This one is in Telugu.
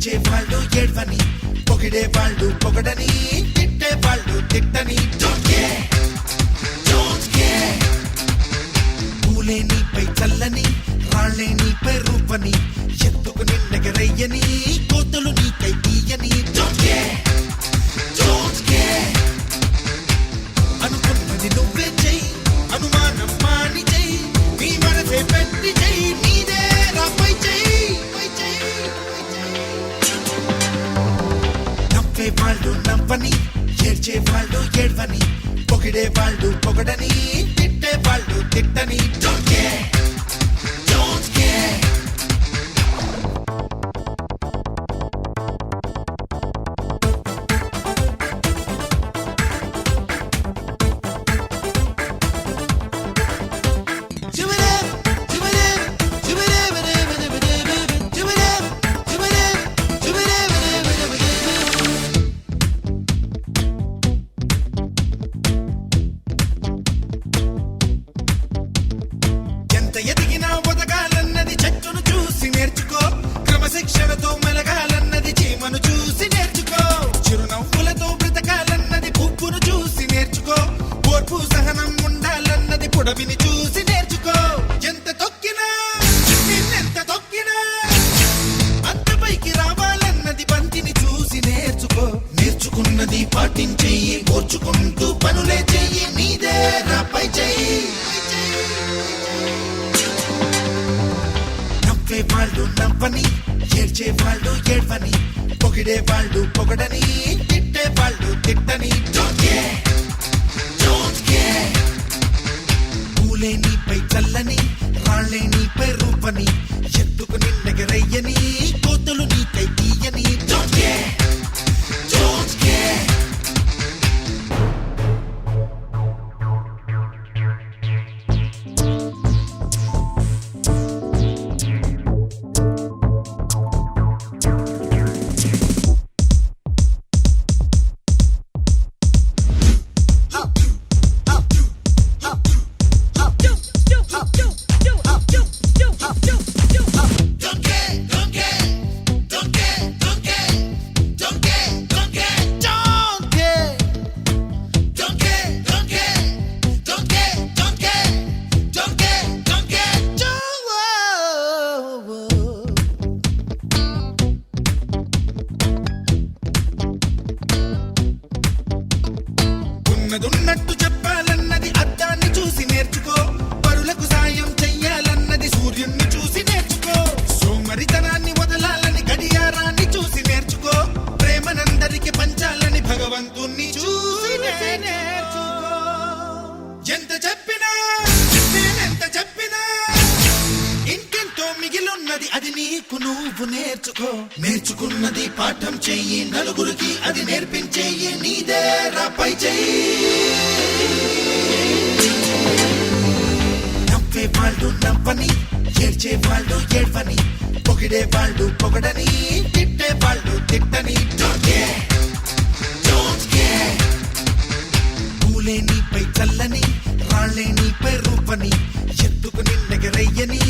ఏడ్చే వాళ్ళు ఏడ్వని, పొగిడే వాళ్ళు పొగడని, తిట్టే వాళ్ళు తిట్టని. Don't care, don't care. పూలే నీపై చల్లని, రాళ్లే నీపై రూపని, ఎత్తుకు నిన్నెగరయ్యని, కోతలు నీకై తీయని. Don't care, don't care. అనుకున్నది నువ్వే చెయ్యి, అనుమానం మాని చెయ్యి, నీ మనసే పెట్టి చెయ్యి, నీదే రాపై చెయ్యి. నవ్వే వాళ్ళు నవ్వని, ఏడ్చే వాళ్ళు ఏడ్వని, పొగిడే వాళ్ళు పొగడని, తిట్టే వాళ్ళు తిట్టని. Don't care, don't care. ఎంత ఎదిగినా ఒదగాలన్నది చెట్టును చూసి నేర్చుకో, క్రమశిక్షణతో మెలగాలన్నది చీమను చూసి నేర్చుకో, చిరునవ్వులతో బ్రతకాలన్నది పువ్వును చూసి నేర్చుకో, ఓర్పు సహనం ఉండాలన్నది పుడవిని చూసి నేర్చుకో. ఎంత తొక్కినా నిన్నెంత తొక్కినా అంత పైకి రావాలన్నది బంతిని చూసి నేర్చుకో. నేర్చుకున్నది పాటించెయ్యి, ఓర్చుకుంటూ పనులే చెయ్యి, నీదే రాపై చెయ్యి. నవ్వే వాళ్ళు నవ్వని, ఏడ్చే వాళ్ళు ఏడ్వని, పొగిడే వాళ్ళు పొగడని, తిట్టే వాళ్ళు తిట్టని. Don't care, don't care. పూలే నీపై చల్లని, రాళ్లే నీపై రూపని, ఎత్తుకు నిన్నెగరయ్యని, కోతలు నీకై తీయని. Don't care, don't care. ఉన్నదున్నట్టు చెప్పాలన్నది అద్దాన్ని చూసి నేర్చుకో, పరులకు సాయం చెయ్యాలన్నది సూర్యుణ్ణి చూసి నేర్చుకో, సోమరితనాన్ని వదలాలని గడియారాన్ని చూసి నేర్చుకో, ప్రేమనందరికి పంచాలని భగవంతుణ్ణి చూసి నేర్చుకో. ఎంత చెప్పినా నేనెంత చెప్పినా ఇంకెంతో మిగిలున్నది, అది నీకు నువ్వు నేర్చుకో. నేర్చుకున్నది పాఠం చెయ్యి, నలుగురికి అది నేర్పించేయి, నీదే రాపై చెయ్యి. నవ్వే వాళ్ళు నవ్వని, ఏడ్చే వాళ్ళు ఏడ్వని, పొగిడే వాళ్ళు పొగడని, తిట్టే వాళ్ళు తిట్టని. Don't care, don't care. పూలే నీపై చల్లని, రాళ్లే నీపై రూపని, ఎత్తుకు నిన్నెగరయ్యని,